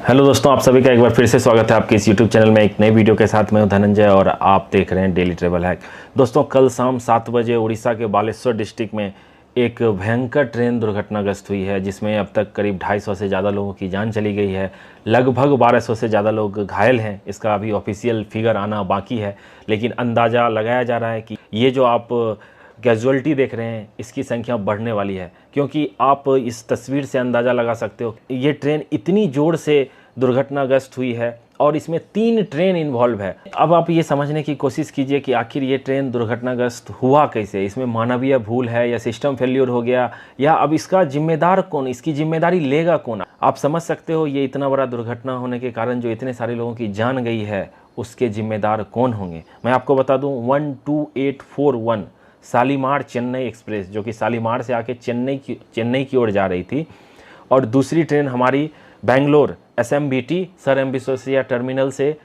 Hello दोस्तों, आप सभी का एक बार फिर से स्वागत है आपके इस यूट्यूब चैनल में एक नई वीडियो के साथ। मैं हूं धनंजय और आप देख रहे हैं डेली ट्रेवल हैक। दोस्तों, कल शाम 7 बजे उड़ीसा के बालेश्वर डिस्ट्रिक्ट में एक भयंकर ट्रेन दुर्घटनाग्रस्त हुई है, जिसमें अब तक करीब 250 से ज़्यादा लोगों की जान चली गई है। लगभग 1200 से ज़्यादा लोग घायल हैं। इसका अभी ऑफिशियल फिगर आना बाकी है, लेकिन अंदाज़ा लगाया जा रहा है कि ये जो आप कैजुअल्टी देख रहे हैं इसकी संख्या बढ़ने वाली है, क्योंकि आप इस तस्वीर से अंदाज़ा लगा सकते हो ये ट्रेन इतनी ज़ोर से दुर्घटनाग्रस्त हुई है और इसमें 3 ट्रेन इन्वॉल्व है। अब आप ये समझने की कोशिश कीजिए कि आखिर ये ट्रेन दुर्घटनाग्रस्त हुआ कैसे। इसमें मानवीय भूल है या सिस्टम फेल्योर हो गया, या अब इसका जिम्मेदार कौन, इसकी जिम्मेदारी लेगा कौन। आप समझ सकते हो ये इतना बड़ा दुर्घटना होने के कारण जो इतने सारे लोगों की जान गई है उसके जिम्मेदार कौन होंगे। मैं आपको बता दूं, 12841 शालीमार चेन्नई एक्सप्रेस, जो कि शालीमार से आके चेन्नई की ओर जा रही थी, और दूसरी ट्रेन हमारी Bangalore SMBT Sir M Visvesvaraya terminal से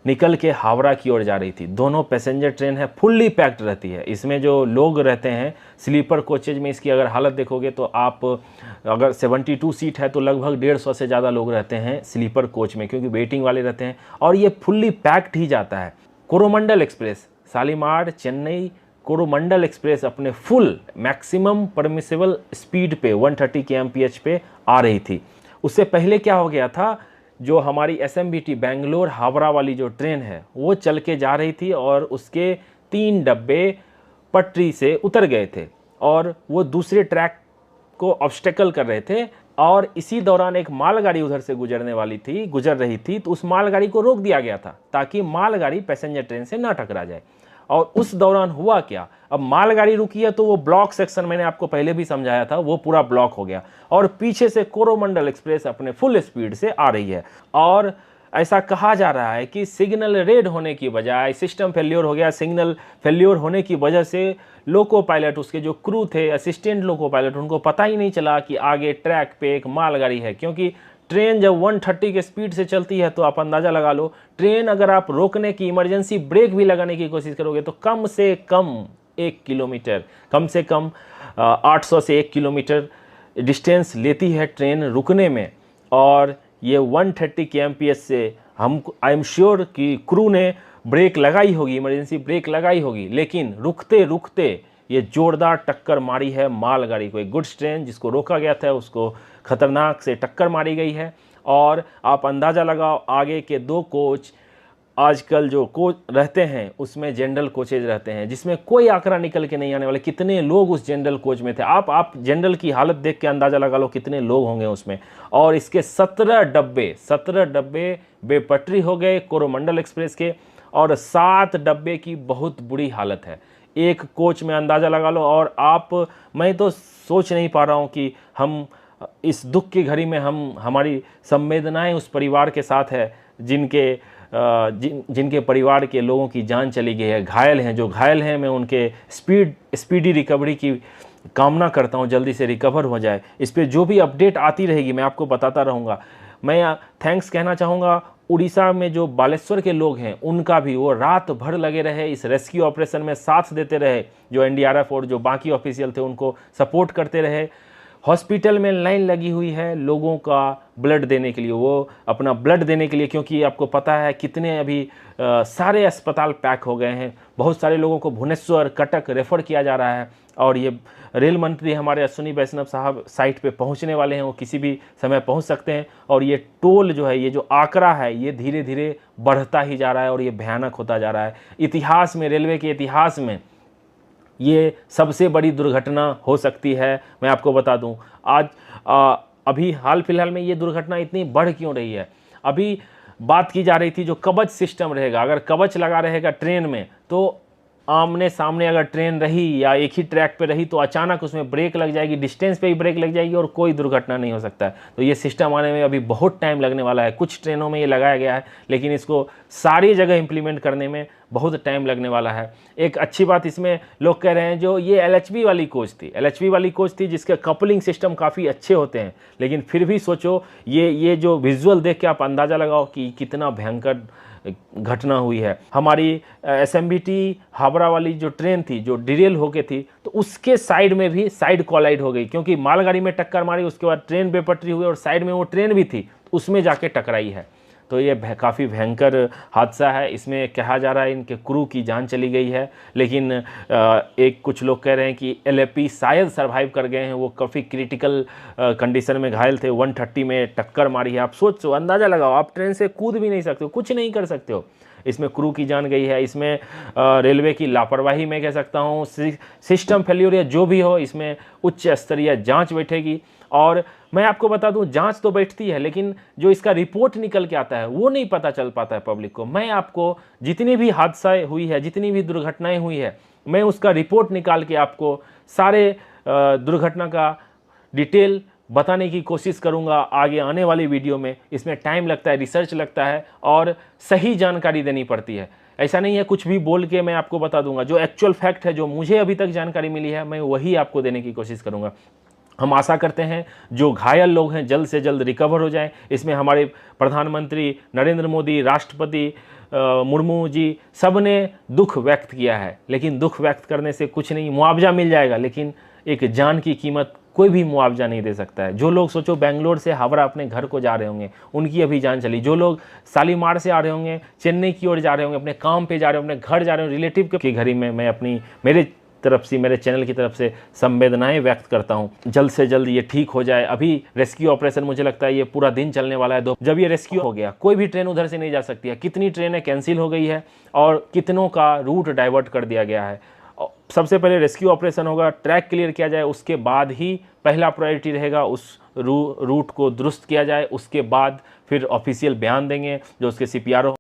निकल के हावड़ा की ओर जा रही थी। दोनों पैसेंजर ट्रेन है, फुल्ली पैक्ड रहती है। इसमें जो लोग रहते हैं स्लीपर कोचेज में, इसकी अगर हालत देखोगे तो आप अगर 72 सीट है तो लगभग 150 से ज़्यादा लोग रहते हैं स्लीपर कोच में, क्योंकि वेटिंग वाले रहते हैं, और ये फुल्ली पैक्ड ही जाता है। कोरोमंडल एक्सप्रेस शालीमार चेन्नई कोरोमंडल एक्सप्रेस अपने फुल मैक्सिमम परमिसेबल स्पीड पे 130 kmph पे आ रही थी। उससे पहले क्या हो गया था, जो हमारी SMBT बेंगलोर हावड़ा वाली जो ट्रेन है वो चल के जा रही थी और उसके 3 डब्बे पटरी से उतर गए थे और वो दूसरे ट्रैक को ऑब्स्टेकल कर रहे थे, और इसी दौरान एक मालगाड़ी उधर से गुजर रही थी, तो उस मालगाड़ी को रोक दिया गया था ताकि मालगाड़ी पैसेंजर ट्रेन से ना टकरा जाए। और उस दौरान हुआ क्या, अब मालगाड़ी रुकी है तो वो ब्लॉक सेक्शन, मैंने आपको पहले भी समझाया था, वो पूरा ब्लॉक हो गया और पीछे से कोरोमंडल एक्सप्रेस अपने फुल स्पीड से आ रही है। और ऐसा कहा जा रहा है कि सिग्नल रेड होने की बजाय सिस्टम फेल्योर हो गया। सिग्नल फेल्योर होने की वजह से लोको पायलट, उसके जो क्रू थे, असिस्टेंट लोको पायलट, उनको पता ही नहीं चला कि आगे ट्रैक पे एक मालगाड़ी है, क्योंकि ट्रेन जब 130 के स्पीड से चलती है तो आप अंदाज़ा लगा लो, ट्रेन अगर आप रोकने की इमरजेंसी ब्रेक भी लगाने की कोशिश करोगे तो कम से कम 1 किलोमीटर, कम से कम 800 से 1 किलोमीटर डिस्टेंस लेती है ट्रेन रुकने में। और ये 130 kmph से हम आई एम श्योर कि क्रू ने ब्रेक लगाई होगी, इमरजेंसी ब्रेक लगाई होगी, लेकिन रुकते रुकते ये जोरदार टक्कर मारी है मालगाड़ी को। एक गुड्स ट्रेन जिसको रोका गया था उसको खतरनाक से टक्कर मारी गई है। और आप अंदाज़ा लगाओ, आगे के 2 कोच आजकल जो कोच रहते हैं उसमें जनरल कोचेज रहते हैं, जिसमें कोई आंकड़ा निकल के नहीं आने वाले कितने लोग उस जनरल कोच में थे। आप जनरल की हालत देख के अंदाज़ा लगा लो कितने लोग होंगे उसमें। और इसके 17 डब्बे बेपटरी हो गए कोरोमंडल एक्सप्रेस के, और 7 डब्बे की बहुत बुरी हालत है एक कोच में, अंदाज़ा लगा लो। और मैं तो सोच नहीं पा रहा हूँ कि हम इस दुख की घड़ी में हमारी संवेदनाएं उस परिवार के साथ है जिनके परिवार के लोगों की जान चली गई है, घायल हैं। जो घायल हैं मैं उनके स्पीडी रिकवरी की कामना करता हूं, जल्दी से रिकवर हो जाए। इस पर जो भी अपडेट आती रहेगी मैं आपको बताता रहूँगा। मैं थैंक्स कहना चाहूँगा उड़ीसा में जो बालेश्वर के लोग हैं उनका भी, वो रात भर लगे रहे इस रेस्क्यू ऑपरेशन में, साथ देते रहे। जो NDRF और जो बाकी ऑफिशियल थे उनको सपोर्ट करते रहे। हॉस्पिटल में लाइन लगी हुई है लोगों का ब्लड देने के लिए, वो अपना ब्लड देने के लिए, क्योंकि आपको पता है कितने अभी सारे अस्पताल पैक हो गए हैं। बहुत सारे लोगों को भुवनेश्वर, कटक रेफ़र किया जा रहा है। और ये रेल मंत्री हमारे अश्विनी वैष्णव साहब साइट पे पहुंचने वाले हैं, वो किसी भी समय पहुंच सकते हैं। और ये टोल जो है, ये जो आंकड़ा है, ये धीरे धीरे बढ़ता ही जा रहा है और ये भयानक होता जा रहा है। इतिहास में, रेलवे के इतिहास में ये सबसे बड़ी दुर्घटना हो सकती है। मैं आपको बता दूं, आज अभी हाल फिलहाल में ये दुर्घटना इतनी बढ़ क्यों रही है। अभी बात की जा रही थी जो कवच सिस्टम रहेगा, अगर कवच लगा रहेगा ट्रेन में तो आमने सामने अगर ट्रेन रही या एक ही ट्रैक पे रही तो अचानक उसमें ब्रेक लग जाएगी, डिस्टेंस पे ही ब्रेक लग जाएगी और कोई दुर्घटना नहीं हो सकता है। तो ये सिस्टम आने में अभी बहुत टाइम लगने वाला है। कुछ ट्रेनों में ये लगाया गया है, लेकिन इसको सारी जगह इंप्लीमेंट करने में बहुत टाइम लगने वाला है। एक अच्छी बात इसमें लोग कह रहे हैं, जो ये LHB वाली कोच थी जिसके कपलिंग सिस्टम काफ़ी अच्छे होते हैं, लेकिन फिर भी सोचो ये जो विजुअल देख के आप अंदाज़ा लगाओ कि कितना भयंकर घटना हुई है। हमारी SMBT हावड़ा वाली जो ट्रेन थी जो डिरेल होके थी, तो उसके साइड में भी साइड कोलाइड हो गई, क्योंकि मालगाड़ी में टक्कर मारी, उसके बाद ट्रेन बेपटरी हुई और साइड में वो ट्रेन भी थी, उसमें जाके टकराई है। तो ये काफ़ी भयंकर हादसा है। इसमें कहा जा रहा है इनके क्रू की जान चली गई है, लेकिन एक कुछ लोग कह रहे हैं कि LAP शायद सरवाइव कर गए हैं। वो काफ़ी क्रिटिकल कंडीशन में घायल थे। 130 में टक्कर मारी है। आप सोचो, अंदाज़ा लगाओ, आप ट्रेन से कूद भी नहीं सकते हो, कुछ नहीं कर सकते हो। इसमें क्रू की जान गई है। इसमें रेलवे की लापरवाही मैं कह सकता हूँ, सिस्टम फेल्योर या जो भी हो, इसमें उच्च स्तरीय जांच बैठेगी। और मैं आपको बता दूं, जांच तो बैठती है, लेकिन जो इसका रिपोर्ट निकल के आता है वो नहीं पता चल पाता है पब्लिक को। मैं आपको जितनी भी हादसा हुई है, जितनी भी दुर्घटनाएं हुई है, मैं उसका रिपोर्ट निकाल के आपको सारे दुर्घटना का डिटेल बताने की कोशिश करूंगा आगे आने वाली वीडियो में। इसमें टाइम लगता है, रिसर्च लगता है और सही जानकारी देनी पड़ती है। ऐसा नहीं है कुछ भी बोल के मैं आपको बता दूंगा। जो एक्चुअल फैक्ट है, जो मुझे अभी तक जानकारी मिली है, मैं वही आपको देने की कोशिश करूंगा। हम आशा करते हैं जो घायल लोग हैं जल्द से जल्द रिकवर हो जाएं। इसमें हमारे प्रधानमंत्री नरेंद्र मोदी, राष्ट्रपति मुर्मू जी, सब ने दुख व्यक्त किया है। लेकिन दुख व्यक्त करने से कुछ नहीं, मुआवजा मिल जाएगा, लेकिन एक जान की कीमत कोई भी मुआवजा नहीं दे सकता है। जो लोग सोचो बेंगलोर से हावड़ा अपने घर को जा रहे होंगे, उनकी अभी जान चली। जो लोग शालीमार से आ रहे होंगे, चेन्नई की ओर जा रहे होंगे, अपने काम पे जा रहे होंगे, अपने घर जा रहे होंगे, रिलेटिव के घर में, मैं अपनी मेरे चैनल की तरफ से संवेदनाएं व्यक्त करता हूं। जल्द से जल्द ये ठीक हो जाए। अभी रेस्क्यू ऑपरेशन मुझे लगता है ये पूरा दिन चलने वाला है। जब ये रेस्क्यू हो गया, कोई भी ट्रेन उधर से नहीं जा सकती है। कितनी ट्रेनें कैंसिल हो गई है और कितनों का रूट डाइवर्ट कर दिया गया है। सबसे पहले रेस्क्यू ऑपरेशन होगा, ट्रैक क्लियर किया जाए, उसके बाद ही पहला प्रायोरिटी रहेगा उस रूट को दुरुस्त किया जाए। उसके बाद फिर ऑफिशियल बयान देंगे जो उसके CPRO